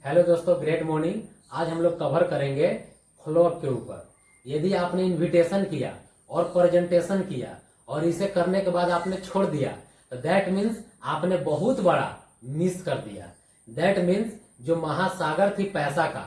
Hello दोस्तों, great morning. आज हम लोग कवर करेंगे फॉलोअप के ऊपर। यदि आपने इनविटेशन किया और प्रेजेंटेशन किया और इसे करने के बाद आपने छोड़ दिया तो दैट मीन्स आपने बहुत बड़ा मिस कर दिया। दैट मीन्स जो महासागर थी पैसा का,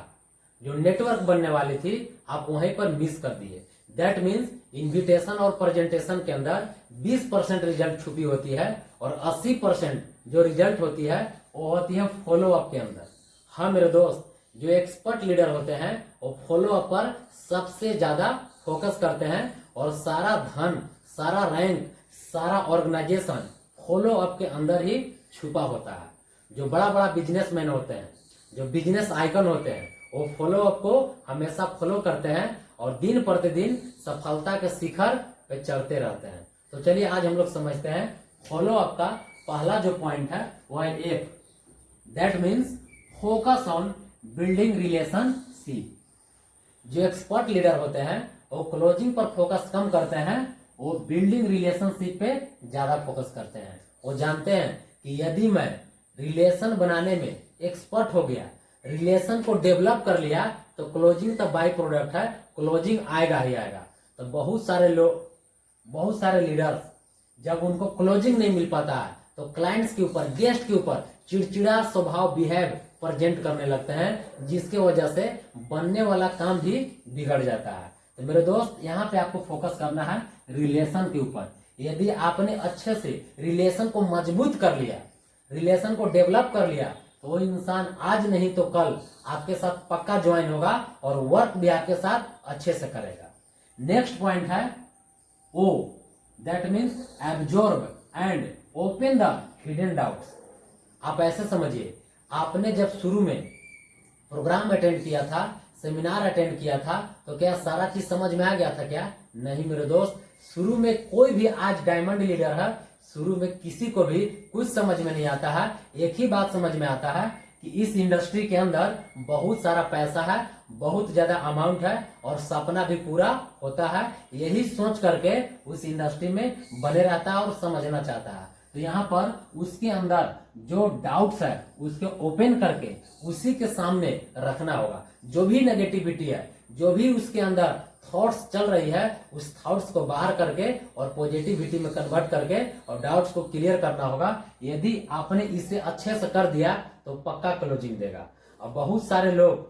जो नेटवर्क बनने वाली थी, आप वहीं पर मिस कर दिए। दैट मीन्स इन्विटेशन और प्रेजेंटेशन के अंदर 20% रिजल्ट छुपी होती है और 80% जो रिजल्ट होती है वो होती है फॉलोअप के अंदर। हाँ मेरे दोस्त, जो एक्सपर्ट लीडर होते हैं वो फॉलोअप पर सबसे ज्यादा फोकस करते हैं और सारा धन, सारा रैंक, सारा ऑर्गेनाइजेशन फॉलोअप के अंदर ही छुपा होता है। जो बड़ा बड़ा बिजनेसमैन होते हैं, जो बिजनेस आइकन होते हैं, वो फॉलोअप को हमेशा फॉलो करते हैं और दिन प्रतिदिन सफलता के शिखर पे चढ़ते रहते हैं। तो चलिए आज हम लोग समझते हैं फॉलोअप का पहला जो पॉइंट है वह है F. That means focus on building relationship. जो एक्सपर्ट लीडर होते हैं वो क्लोजिंग पर फोकस कम करते हैं, वो बिल्डिंग रिलेशनशिप पे ज्यादा फोकस करते हैं। वो जानते हैं कि यदि मैं रिलेशन बनाने में एक्सपर्ट हो गया, रिलेशन को डेवलप कर लिया, तो क्लोजिंग तो बाई प्रोडक्ट है, क्लोजिंग आएगा ही आएगा। तो बहुत सारे लोग, बहुत सारे लीडर्स जब उनको क्लोजिंग नहीं मिल पाता है तो क्लाइंट्स के ऊपर, गेस्ट के ऊपर चिड़चिड़ा स्वभाव बिहेव प्रेजेंट करने लगते हैं, जिसके वजह से बनने वाला काम भी बिगड़ जाता है। तो मेरे दोस्त, यहाँ पे आपको फोकस करना है रिलेशन के ऊपर। यदि आपने अच्छे से रिलेशन को मजबूत कर लिया, रिलेशन को डेवलप कर लिया, तो वो इंसान आज नहीं तो कल आपके साथ पक्का ज्वाइन होगा और वर्क भी आपके साथ अच्छे से करेगा। नेक्स्ट पॉइंट है O, that means absorb and open the hidden doubts. आप ऐसे समझिए, आपने जब शुरू में प्रोग्राम अटेंड किया था, सेमिनार अटेंड किया था, तो क्या सारा चीज समझ में आ गया था क्या? नहीं मेरे दोस्त, शुरू में कोई भी आज डायमंड लीडर है, शुरू में किसी को भी कुछ समझ में नहीं आता है। एक ही बात समझ में आता है कि इस इंडस्ट्री के अंदर बहुत सारा पैसा है, बहुत ज्यादा अमाउंट है और सपना भी पूरा होता है। यही सोच करके उस इंडस्ट्री में बने रहता है और समझना चाहता है। तो यहाँ पर उसके अंदर जो डाउट्स है उसके ओपन करके उसी के सामने रखना होगा। जो भी नेगेटिविटी है, जो भी उसके अंदर थॉट्स चल रही है, उस थॉट्स को बाहर करके और पॉजिटिविटी में कन्वर्ट करके और डाउट्स को क्लियर करना होगा। यदि आपने इसे अच्छे से कर दिया तो पक्का क्लोजिंग देगा। अब बहुत सारे लोग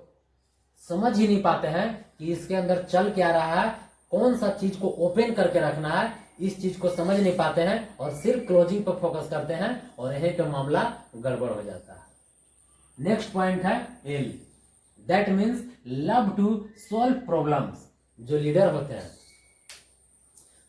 समझ ही नहीं पाते हैं कि इसके अंदर चल क्या रहा है, कौन सा चीज को ओपन करके रखना है, इस चीज को समझ नहीं पाते हैं और सिर्फ क्लोजिंग पर फोकस करते हैं और यहीं पे मामला गड़बड़ हो जाता है। नेक्स्ट पॉइंट है L, that means love to solve problems. जो लीडर होते हैं,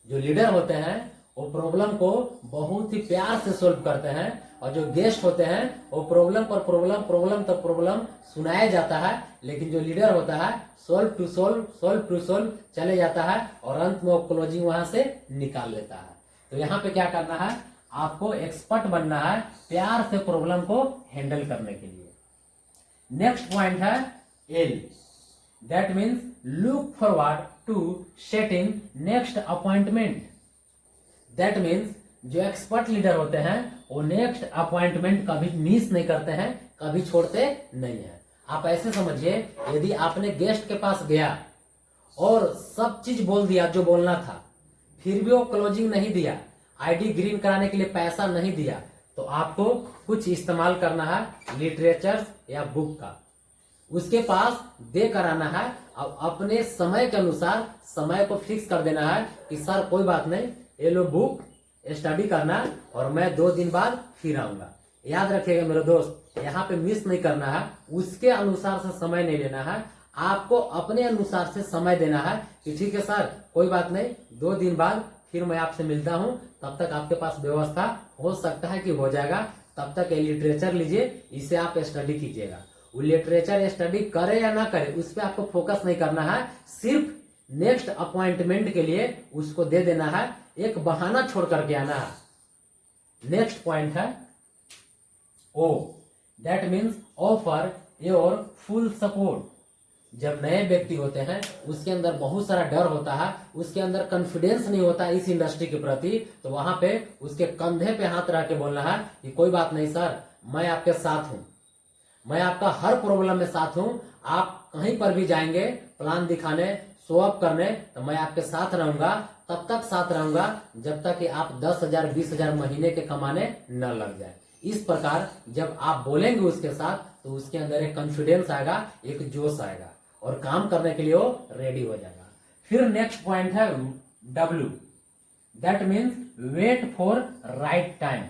जो लीडर होते हैं वो प्रॉब्लम को बहुत ही प्यार से सॉल्व करते हैं और जो गेस्ट होते हैं वो प्रॉब्लम पर प्रॉब्लम, प्रॉब्लम तो प्रॉब्लम सुनाया जाता है, लेकिन जो लीडर होता है solve to solve, solve to solve चले जाता है और अंत में वो क्लोजिंग वहां से निकाल लेता है। तो यहाँ पे क्या करना है, आपको एक्सपर्ट बनना है प्यार से प्रॉब्लम को हैंडल करने के लिए। नेक्स्ट पॉइंट है L, that means look forward to setting next appointment. That means जो एक्सपर्ट लीडर होते हैं वो नेक्स्ट अपॉइंटमेंट कभी मिस नहीं करते हैं, कभी छोड़ते नहीं है। आप ऐसे समझिए, यदि आपने गेस्ट के पास गया और सब चीज बोल दिया जो बोलना था, फिर भी वो क्लोजिंग नहीं दिया, आईडी ग्रीन कराने के लिए पैसा नहीं दिया, तो आपको कुछ इस्तेमाल करना है लिटरेचर या बुक का, उसके पास दे कर आना है। अब अपने समय के अनुसार समय को फिक्स कर देना है कि सर कोई बात नहीं, ये लो बुक स्टडी करना और मैं 2 दिन बाद फिर आऊंगा। याद रखिएगा मेरे दोस्त, यहाँ पे मिस नहीं करना है, उसके अनुसार से समय नहीं लेना है, आपको अपने अनुसार से समय देना है कि ठीक है सर कोई बात नहीं, 2 दिन बाद फिर मैं आपसे मिलता हूँ, तब तक आपके पास व्यवस्था हो सकता है कि हो जाएगा, तब तक ये लिटरेचर लीजिए, इसे आप स्टडी कीजिएगा। वो लिटरेचर स्टडी करे या ना करे उस पर आपको फोकस नहीं करना है, सिर्फ नेक्स्ट अपॉइंटमेंट के लिए उसको दे देना है, एक बहाना छोड़ करके आना है। नेक्स्ट पॉइंट है O, that means offer your full support. जब नए व्यक्ति होते हैं उसके अंदर बहुत सारा डर होता है, उसके अंदर कॉन्फिडेंस नहीं होता इस इंडस्ट्री के प्रति, तो वहां पे उसके कंधे पे हाथ रख के बोलना है कि कोई बात नहीं सर, मैं आपके साथ हूं, मैं आपका हर प्रॉब्लम में साथ हूं। आप कहीं पर भी जाएंगे प्लान दिखाने, शो अप करने, तो मैं आपके साथ रहूंगा। तब तक साथ रहूंगा जब तक कि आप 10,000 20,000 महीने के कमाने न लग जाए। इस प्रकार जब आप बोलेंगे उसके साथ, तो उसके अंदर एक कॉन्फिडेंस आएगा, एक जोश आएगा और काम करने के लिए वो रेडी हो जाएगा। फिर नेक्स्ट पॉइंट है W, that means wait for right time.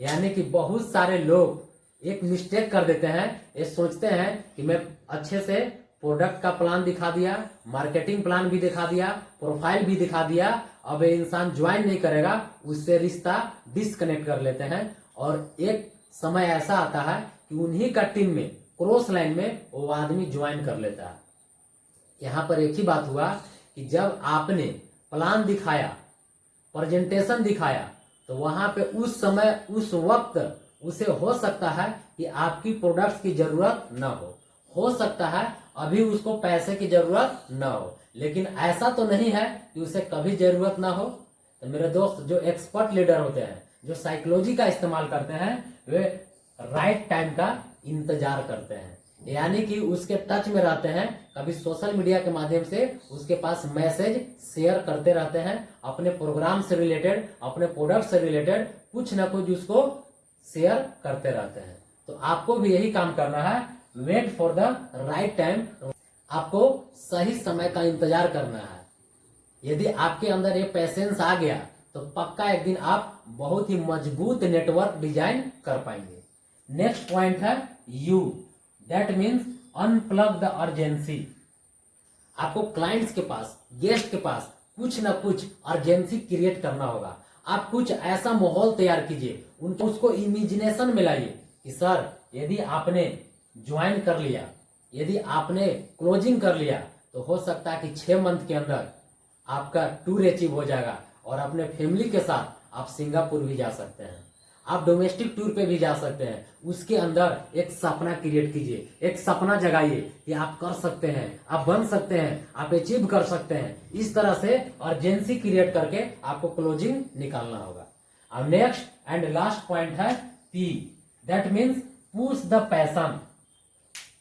यानी कि बहुत सारे लोग एक मिस्टेक कर देते हैं, ये सोचते हैं कि मैं अच्छे से प्रोडक्ट का प्लान दिखा दिया, मार्केटिंग प्लान भी दिखा दिया, प्रोफाइल भी दिखा दिया, अब ये इंसान ज्वाइन नहीं करेगा, उससे रिश्ता डिस्कनेक्ट कर लेते हैं। और एक समय ऐसा आता है कि उन्हीं का टीम में क्रॉस लाइन में वो आदमी ज्वाइन कर लेता है। यहां पर एक ही बात हुआ कि जब आपने प्लान दिखाया, प्रेजेंटेशन दिखाया, तो वहां पे उस समय उस वक्त उसे हो सकता है कि आपकी प्रोडक्ट्स की जरूरत न हो सकता है अभी उसको पैसे की जरूरत न हो, लेकिन ऐसा तो नहीं है कि उसे कभी जरूरत ना हो। तो मेरे दोस्त जो एक्सपर्ट लीडर होते हैं, जो साइकोलॉजी का इस्तेमाल करते हैं, वे राइट टाइम का इंतजार करते हैं, यानी कि उसके टच में रहते हैं। कभी सोशल मीडिया के माध्यम से उसके पास मैसेज शेयर करते रहते हैं, अपने प्रोग्राम से रिलेटेड, अपने प्रोडक्ट से रिलेटेड कुछ ना कुछ उसको शेयर करते रहते हैं। तो आपको भी यही काम करना है, wait for the right time. आपको सही समय का इंतजार करना है। यदि आपके अंदर ये पैसेंस आ गया तो पक्का एक दिन आप बहुत ही मजबूत नेटवर्क डिजाइन कर पाएंगे। नेक्स्ट पॉइंट है you, that means unplug the urgency. आपको क्लाइंट्स के पास, गेस्ट के पास कुछ ना कुछ अर्जेंसी क्रिएट करना होगा। आप कुछ ऐसा माहौल तैयार कीजिए, उनको उसको इमेजिनेशन में लाइए कि सर यदि आपने ज्वाइन कर लिया, यदि आपने क्लोजिंग कर लिया, तो हो सकता है कि 6 मंथ के अंदर आपका टूर अचीव हो जाएगा और अपने फैमिली के साथ आप सिंगापुर भी जा सकते हैं, आप डोमेस्टिक टूर पे भी जा सकते हैं। उसके अंदर एक सपना क्रिएट कीजिए, एक सपना जगाइए कि आप कर सकते हैं, आप बन सकते हैं, आप अचीव कर सकते हैं। इस तरह से अर्जेंसी क्रिएट करके आपको क्लोजिंग निकालना होगा। अब नेक्स्ट एंड लास्ट पॉइंट है P, that means push the passion.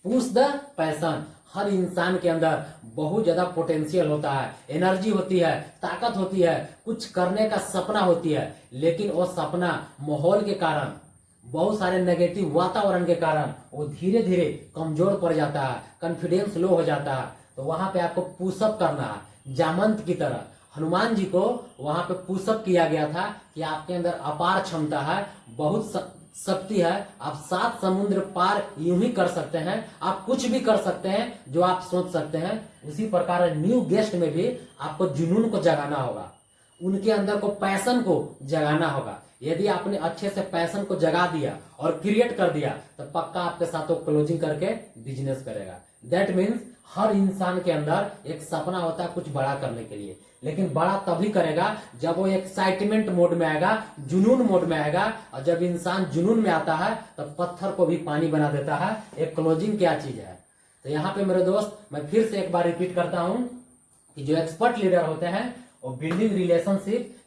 Push the passion. हर इंसान के अंदर बहुत ज्यादा पोटेंशियल होता है, एनर्जी होती है, ताकत होती है, कुछ करने का सपना होती है, लेकिन वो सपना माहौल के कारण, बहुत सारे नेगेटिव वातावरण के कारण वो धीरे धीरे कमजोर पड़ जाता है, कॉन्फिडेंस लो हो जाता है। तो वहां पे आपको पुशअप करना है, जामंत की तरह। हनुमान जी को वहां पे पुशअप किया गया था कि आपके अंदर अपार क्षमता है, बहुत शक्ति है, आप 7 समुद्र पार यूं ही कर सकते हैं, आप कुछ भी कर सकते हैं जो आप सोच सकते हैं। उसी प्रकार न्यू गेस्ट में भी आपको जुनून को जगाना होगा, उनके अंदर को पैशन को जगाना होगा। यदि आपने अच्छे से पैशन को जगा दिया और क्रिएट कर दिया, तो पक्का आपके साथ वो क्लोजिंग करके बिजनेस करेगा। दैट मीन्स हर इंसान के अंदर एक सपना होता है कुछ बड़ा करने के लिए, लेकिन बड़ा तभी करेगा जब वो एक्साइटमेंट मोड में आएगा, जुनून मोड में आएगा। और जब इंसान जुनून में आता है तो पत्थर को भी पानी बना देता है। एक क्लोजिंग क्या चीज है? तो यहाँ पे मेरे दोस्त मैं फिर से एक बार रिपीट करता हूं कि जो एक्सपर्ट लीडर होते हैं वो बिल्डिंग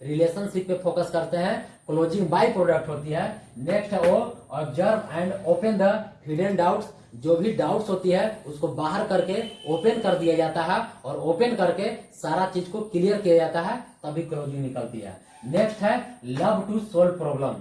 रिलेशनशिप पे फोकस करते हैं, क्लोजिंग बाय प्रोडक्ट होती है। नेक्स्ट है वो observe and open the hidden doubts. जो भी डाउट्स होती है उसको बाहर करके ओपन कर दिया जाता है, और ओपन करके सारा चीज को क्लियर किया जाता है, तभी क्लोजिंग निकलती है। नेक्स्ट है लव टू सोल्व प्रॉब्लम।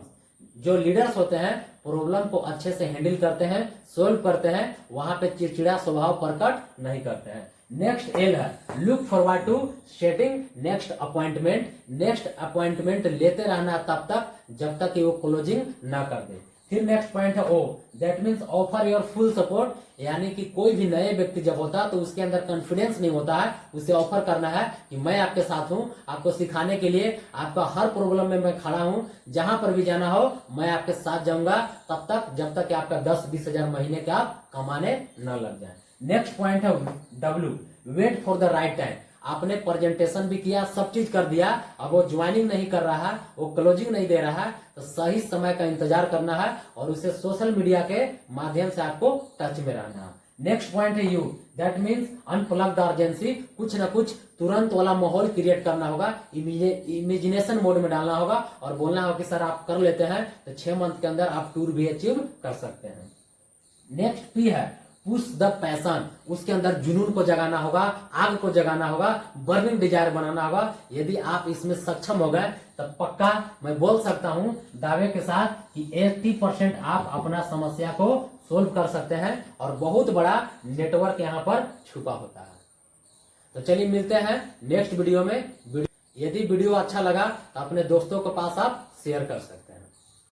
जो लीडर्स होते हैं प्रॉब्लम को अच्छे से हैंडल करते हैं, सोल्व करते हैं, वहां पे चिड़चिड़ा स्वभाव प्रकट नहीं करते हैं। नेक्स्ट एल है look forward to setting next appointment. Next appointment लेते रहना तब तक जब तक कि वो क्लोजिंग ना कर दे। फिर नेक्स्ट पॉइंट है O, that means offer your full support. यानी कि कोई भी नए व्यक्ति जब होता है तो उसके अंदर कॉन्फिडेंस नहीं होता है, उसे ऑफर करना है कि मैं आपके साथ हूं, आपको सिखाने के लिए, आपका हर प्रॉब्लम में मैं खड़ा हूं, जहां पर भी जाना हो मैं आपके साथ जाऊंगा, तब तक जब तक कि आपका 10-20 हजार महीने के आप कमाने न लग जाए। नेक्स्ट पॉइंट है W, wait for the right time. आपने प्रेजेंटेशन भी किया, सब चीज कर दिया, अब वो ज्वाइनिंग नहीं कर रहा है, वो क्लोजिंग नहीं दे रहा है, तो सही समय का इंतजार करना है और उसे सोशल मीडिया के माध्यम से आपको टच में रहना है। नेक्स्ट पॉइंट है you, that means unplug the urgency. कुछ ना कुछ तुरंत वाला माहौल क्रिएट करना होगा, इमेजिनेशन मोड में डालना होगा और बोलना होगा कि सर आप कर लेते हैं तो 6 मंथ के अंदर आप टूर भी अचीव कर सकते हैं। नेक्स्ट पी है पुश द पैशन, उसके अंदर जुनून को जगाना होगा, आग को जगाना होगा, बर्निंग डिजायर बनाना होगा। यदि आप इसमें सक्षम हो गए तब पक्का मैं बोल सकता हूं दावे के साथ कि 80% आप अपना समस्या को सोल्व कर सकते हैं और बहुत बड़ा नेटवर्क यहाँ पर छुपा होता है। तो चलिए मिलते हैं नेक्स्ट वीडियो में। यदि वीडियो अच्छा लगा तो अपने दोस्तों के पास आप शेयर कर सकते हैं।